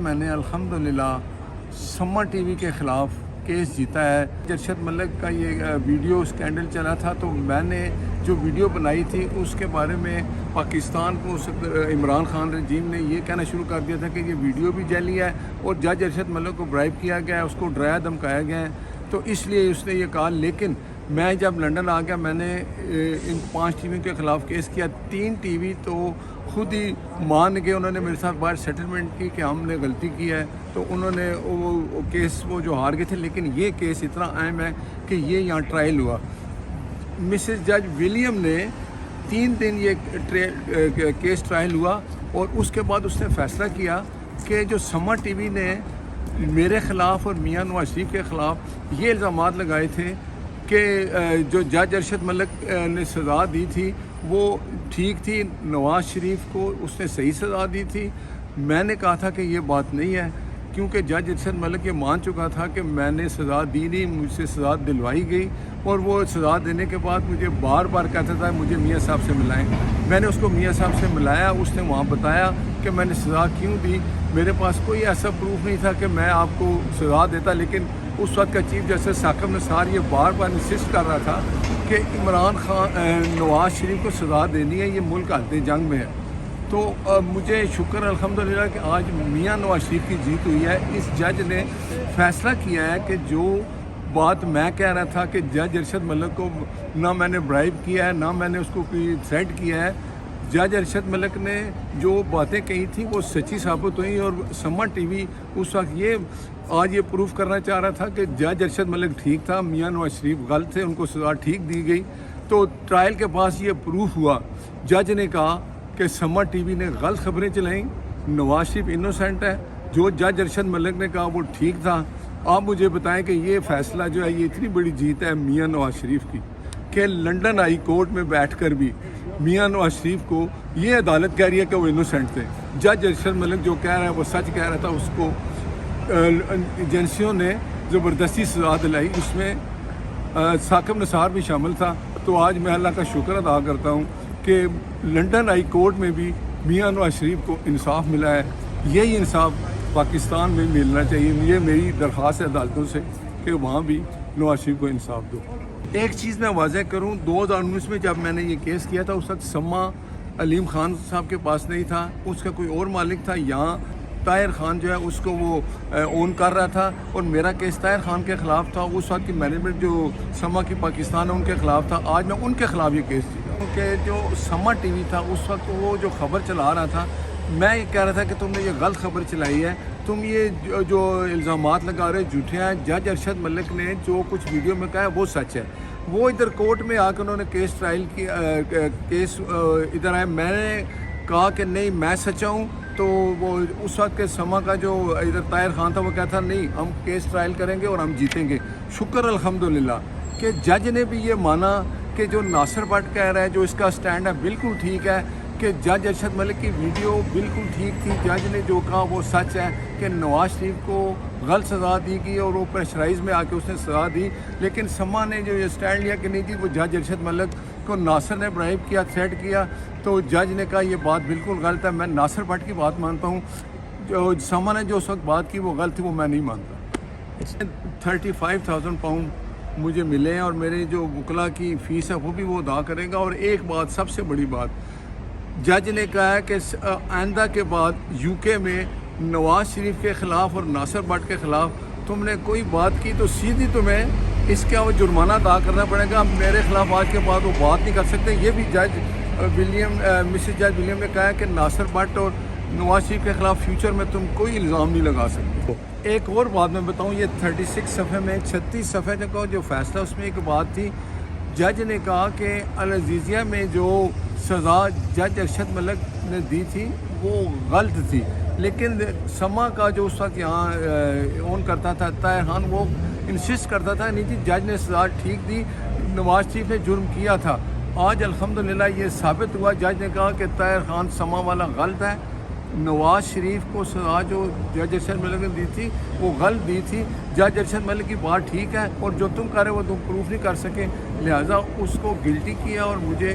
मैंने अल्हम्दुलिल्लाह सम्मा टीवी के ख़िलाफ़ केस जीता है। अरशद मलिक का ये वीडियो स्कैंडल चला था, तो मैंने जो वीडियो बनाई थी उसके बारे में पाकिस्तान को इमरान खान रजीम ने ये कहना शुरू कर दिया था कि ये वीडियो भी जाली है और जज अरशद मलिक को ब्राइब किया गया है, उसको डराया धमकाया गया है, तो इसलिए उसने ये कहा। लेकिन मैं जब लंदन आ गया, मैंने इन 5 टीवी के ख़िलाफ़ केस किया। 3 टीवी तो खुद ही मान गए, उन्होंने मेरे साथ बाहर सेटलमेंट की कि हमने गलती की है, तो उन्होंने वो केस वो जो हार गए थे। लेकिन ये केस इतना अहम है कि ये यहाँ ट्रायल हुआ। मिसेस जज विलियम ने 3 दिन ये केस ट्रायल हुआ और उसके बाद उसने फ़ैसला किया कि जो सम्मा टीवी ने मेरे ख़िलाफ़ और मियां नवाज शरीफ के ख़िलाफ़ ये इल्ज़ामात लगाए थे कि जो जज अरशद मलिक ने सज़ा दी थी वो ठीक थी, नवाज शरीफ को उसने सही सज़ा दी थी। मैंने कहा था कि ये बात नहीं है, क्योंकि जज अरशद मलिक ये मान चुका था कि मैंने सज़ा दी नहीं, मुझसे सज़ा दिलवाई गई। और वो सज़ा देने के बाद मुझे बार बार कहता था मुझे मियाँ साहब से मिलाएं। मैंने उसको मियाँ साहब से मिलाया, उसने वहाँ बताया कि मैंने सज़ा क्यों दी। मेरे पास कोई ऐसा प्रूफ नहीं था कि मैं आपको सज़ा देता, लेकिन उस वक्त का चीफ जस्टिस साकिब निसार ये बार बार इंसिस्ट कर रहा था कि इमरान खान नवाज शरीफ को सज़ा देनी है, ये मुल्क हालत जंग में है। तो मुझे शुक्र अल्हम्दुलिल्लाह कि आज मियां नवाज शरीफ की जीत हुई है। इस जज ने फ़ैसला किया है कि जो बात मैं कह रहा था कि जज अरशद मलिक को ना मैंने ब्राइब किया है, ना मैंने उसको कोई थ्रेट किया है, जज अरशद मलिक ने जो बातें कही थी वो सच्ची साबित हुई। और सम्मा टीवी उस वक्त ये आज ये प्रूफ करना चाह रहा था कि जज अरशद मलिक ठीक था, मियां नवाज शरीफ गलत थे, उनको सज़ा ठीक दी गई। तो ट्रायल के पास ये प्रूफ हुआ। जज ने कहा कि सम्मा टीवी ने गलत खबरें चलाई, नवाज शरीफ इनोसेंट है, जो जज अरशद मलिक ने कहा वो ठीक था। आप मुझे बताएं कि ये फ़ैसला जो है ये इतनी बड़ी जीत है मियां नवाज शरीफ की कि लंदन हाई कोर्ट में बैठकर भी मियां नवाज शरीफ को ये अदालत कह रही है कि वो इनोसेंट थे। जज अरशद मलिक जो कह रहा है वो सच कह रहा था, उसको एजेंसियों ने ज़बरदस्ती सज़ा दिलाई, उसमें साकिब निसार भी शामिल था। तो आज मैं अल्लाह का शुक्र अदा करता हूँ कि लंदन हाई कोर्ट में भी मियां नवाज शरीफ को इंसाफ मिला है। यही इंसाफ पाकिस्तान में मिलना चाहिए। ये मेरी दरख्वास्त है अदालतों से कि वहाँ भी नवाज शरीफ को इंसाफ दो। एक चीज़ मैं वाज़ह करूँ, 2019 में जब मैंने ये केस किया था उस वक्त सम्मा अलीम खान साहब के पास नहीं था, उसका कोई और मालिक था। यहाँ ताहिर खान जो है उसको वो ओन कर रहा था और मेरा केस ताहिर खान के ख़िलाफ़ था। उस वक्त की मैनेजमेंट जो सम्मा की पाकिस्तान है उनके ख़िलाफ़ था। आज मैं उनके ख़िलाफ़ ये केस जीता, क्योंकि जो सम्मा टीवी था उस वक्त वो जो खबर चला रहा था, मैं ये कह रहा था कि तुमने ये गलत खबर चलाई है, तुम ये जो इल्ज़ामात लगा रहे हो झूठे हैं। जज अरशद मलिक ने जो कुछ वीडियो में कहा है वो सच है। वो इधर कोर्ट में आकर उन्होंने केस ट्रायल की केस इधर आए, मैंने कहा कि नहीं मैं सच्चा हूँ। तो वो उस वक्त के सम्मा का जो इधर ताहिर खान था वो कहता नहीं हम केस ट्रायल करेंगे और हम जीतेंगे। शुक्र अल्हम्दुलिल्लाह कि जज ने भी ये माना कि जो नासिर भट्ट कह रहा है, जो इसका स्टैंड है बिल्कुल ठीक है, कि जज अरशद मलिक की वीडियो बिल्कुल ठीक थी। जज ने जो कहा वो सच है कि नवाज शरीफ को गलत सज़ा दी गई और वो प्रेशराइज में आके उसने सज़ा दी। लेकिन सम्मा ने जो ये स्टैंड लिया कि नहीं जी वो जज अरशद मलिक को नासिर ने ब्राइब किया, थ्रेट किया, तो जज ने कहा ये बात बिल्कुल गलत है। मैं नासिर भट्ट की बात मानता हूँ, जो सम्मा ने जो उस वक्त बात की वो गलत थी, वो मैं नहीं मानता। 35,000 पाउंड मुझे मिले हैं और मेरे जो वकला की फ़ीस है वो भी वो अदा करेगा। और एक बात, सबसे बड़ी बात, जज ने कहा है कि आइंदा के बाद यूके में नवाज शरीफ के ख़िलाफ़ और नासिर भट्ट के ख़िलाफ़ तुमने कोई बात की तो सीधी तुम्हें इसका वो जुर्माना अदा करना पड़ेगा। मेरे ख़िलाफ़ आज के बाद वो बात नहीं कर सकते। ये भी जज मिसेस जज विलियम ने कहा है कि नासिर भट्ट और नवाज शरीफ के ख़िलाफ़ फ्यूचर में तुम कोई इल्ज़ाम नहीं लगा सकते। एक और बात मैं बताऊँ, ये 36 सफ़े में 36 सफ़े का जो फ़ैसला, उसमें एक बात थी, जज ने कहा कि अल अज़ीज़िया में जो सज़ा जज अरशद मलिक ने दी थी वो गलत थी। लेकिन सम्मा का जो उस वक्त यहाँ ओन करता था ताहिर खान, वो इंसिस्ट करता था नहीं जी जज ने सज़ा ठीक दी, नवाज शरीफ ने जुर्म किया था। आज अल्हम्दुलिल्लाह ये साबित हुआ, जज ने कहा कि ताहिर खान सम्मा वाला गलत है, नवाज शरीफ को सज़ा जो जज अरशद मलिक ने दी थी वो गलत दी थी। जज अरशद मलिक की बात ठीक है और जो तुम कर रहे हो वो तुम प्रूफ नहीं कर सके, लिहाजा उसको गिल्टी किया और मुझे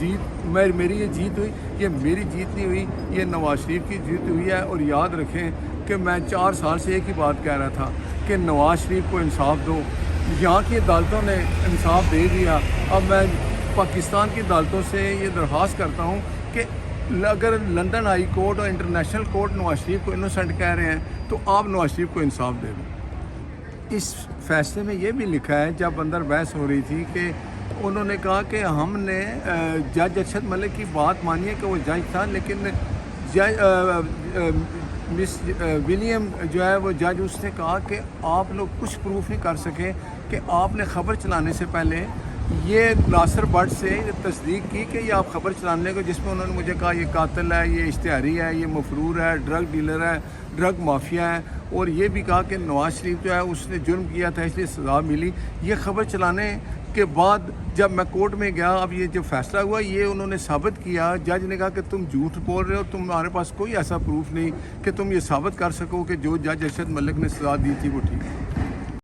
जीत मेरी ये जीत हुई। ये मेरी जीत नहीं हुई, ये नवाज शरीफ की जीत हुई है। और याद रखें کہ میں 4 سال سے ایک ہی بات کہہ رہا تھا کہ نواز شریف کو انصاف دو. یہاں کی عدالتوں نے انصاف دے دیا. اب میں پاکستان کی عدالتوں سے یہ درخواست کرتا ہوں کہ اگر لندن ہائی کورٹ اور انٹرنیشنل کورٹ نواز شریف کو انوسنٹ کہہ رہے ہیں تو آپ نواز شریف کو انصاف دے دیں. اس فیصلے میں یہ بھی لکھا ہے, جب اندر بحث ہو رہی تھی, کہ انہوں نے کہا کہ ہم نے جج ارشد ملک کی بات مانی ہے کہ وہ جج تھا, لیکن مس ولیم جو ہے وہ جج, اس نے کہا کہ آپ لوگ کچھ پروف نہیں کر سکے کہ آپ نے خبر چلانے سے پہلے یہ ناصر بٹ سے تصدیق کی کہ یہ آپ خبر چلانے کو, جس میں انہوں نے مجھے کہا یہ قاتل ہے, یہ اشتہاری ہے, یہ مفرور ہے, ڈرگ ڈیلر ہے, ڈرگ مافیا ہے, اور یہ بھی کہا کہ نواز شریف جو ہے اس نے جرم کیا تھا اس لیے سزا ملی. یہ خبر چلانے کے بعد جب میں کورٹ میں گیا, اب یہ جو فیصلہ ہوا یہ انہوں نے ثابت کیا, جج نے کہا کہ تم جھوٹ بول رہے ہو, تمہارے پاس کوئی ایسا پروف نہیں کہ تم یہ ثابت کر سکو کہ جو جج ارشد ملک نے سزا دی تھی وہ ٹھیک ہے.